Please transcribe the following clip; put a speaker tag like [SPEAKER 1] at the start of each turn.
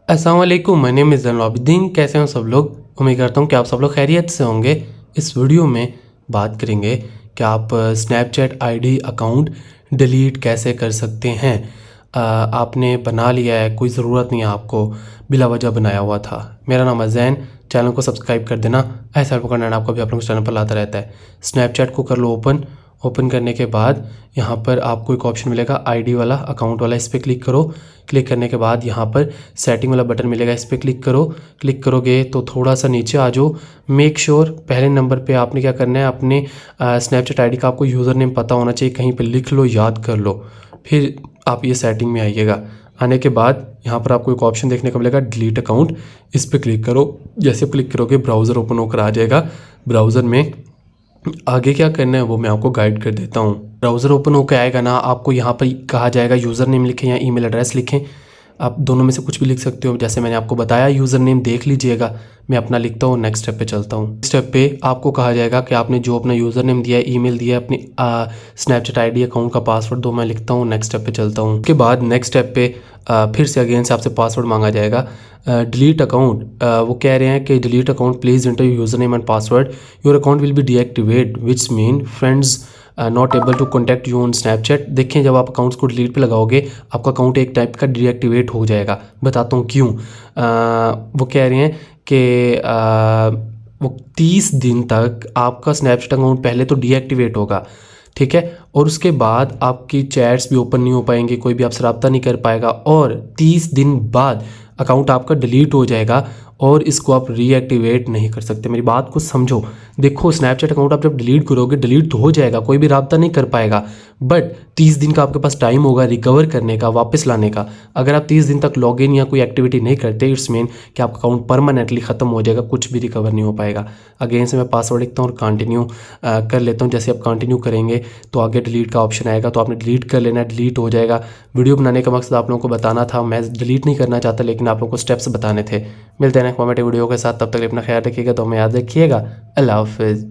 [SPEAKER 1] अस्सलाम वालेकुम, my name is Zainul Abidin. कैसे हो सब लोग? उम्मीद करता हूँ कि आप सब लोग खैरियत से होंगे। इस वीडियो में बात करेंगे कि आप स्नैपचैट आईडी अकाउंट डिलीट कैसे कर सकते हैं। आपने बना लिया है, कोई ज़रूरत नहीं है आपको, बिला वजह बनाया हुआ था। मेरा नाम है ज़ैन, चैनल को सब्सक्राइब कर देना, ऐसा हेल्प करना आपको भी आप लोग चैनल पर लाता रहता है। स्नैपचैट को कर लो ओपन करने के बाद यहाँ पर आपको एक ऑप्शन मिलेगा आईडी वाला, अकाउंट वाला, इस पर क्लिक करो। क्लिक करने के बाद यहाँ पर सेटिंग वाला बटन मिलेगा, इस पर क्लिक करो। क्लिक करोगे तो थोड़ा सा नीचे आ जाओ। मेक श्योर पहले नंबर पे आपने क्या करना है, अपने स्नैपचैट आईडी का आपको यूज़र नेम पता होना चाहिए, कहीं पे लिख लो, याद कर लो, फिर आप ये सेटिंग में आइएगा। आने के बाद यहाँ पर आपको एक ऑप्शन देखने को मिलेगा डिलीट अकाउंट, इस पर क्लिक करो। जैसे क्लिक करोगे ब्राउज़र ओपन होकर आ जाएगा। ब्राउज़र में आगे क्या करना है वो मैं आपको गाइड कर देता हूँ। ब्राउज़र ओपन होकर आएगा ना, आपको यहाँ पर कहा जाएगा यूज़र नेम लिखें या ईमेल एड्रेस लिखें। आप दोनों में से कुछ भी लिख सकते हो, जैसे मैंने आपको बताया यूज़र नेम देख लीजिएगा। मैं अपना लिखता हूँ, नेक्स्ट स्टेप पे चलता हूँ। स्टेप पे आपको कहा जाएगा कि आपने जो अपना यूज़र नेम दिया है, ईमेल दिया है, अपनी स्नैपचैट आईडी अकाउंट का पासवर्ड दो। मैं लिखता हूँ, नेक्स्ट स्टेप पे चलता हूँ। उसके बाद नेक्स्ट स्टेप पे फिर से अगेन से आपसे पासवर्ड मांगा जाएगा। डिलीट अकाउंट, वो कह रहे हैं कि delete account please enter user name and password, your account will be deactivate which mean friends not able to contact you on Snapchat. देखें, जब आप अकाउंट्स को डिलीट पे लगाओगे आपका अकाउंट एक टाइप का डीएक्टिवेट हो जाएगा। बताता हूँ क्यों। वो कह रहे हैं कि वो 30 दिन तक आपका स्नैपचैट अकाउंट पहले तो डीएक्टिवेट होगा, ठीक है, और उसके बाद आपकी चैट्स भी ओपन नहीं हो पाएंगी, कोई भी आपसे रब्ता नहीं कर पाएगा, और 30 दिन बाद अकाउंट आपका डिलीट हो जाएगा और इसको आप रीएक्टिवेट नहीं कर सकते। मेरी बात को समझो। देखो, स्नैपचैट अकाउंट आप जब डिलीट करोगे, डिलीट तो हो जाएगा, कोई भी रब्ता नहीं कर पाएगा, बट 30 दिन का आपके पास टाइम होगा रिकवर करने का, वापस लाने का। अगर आप 30 दिन तक लॉगिन या कोई एक्टिविटी नहीं करते, इट्स मीन कि आपका अकाउंट परमानेंटली ख़त्म हो जाएगा, कुछ भी रिकवर नहीं हो पाएगा। अगेन से मैं पासवर्ड लिखता हूँ और कंटिन्यू कर लेता हूँ। जैसे आप कंटिन्यू करेंगे तो आगे डिलीट का ऑप्शन आएगा, तो आपने डिलीट कर लेना है, डिलीट हो जाएगा। वीडियो बनाने का मकसद आप लोगों को बताना था, मैं डिलीट नहीं करना चाहता, लेकिन आप लोगों को स्टेप्स बताने थे। मिलते हैं नेक्स्ट वीडियो के साथ, तब तक अपना ख्याल रखिएगा, तो हमें याद रखिएगा। अल्लाह हाफिज़।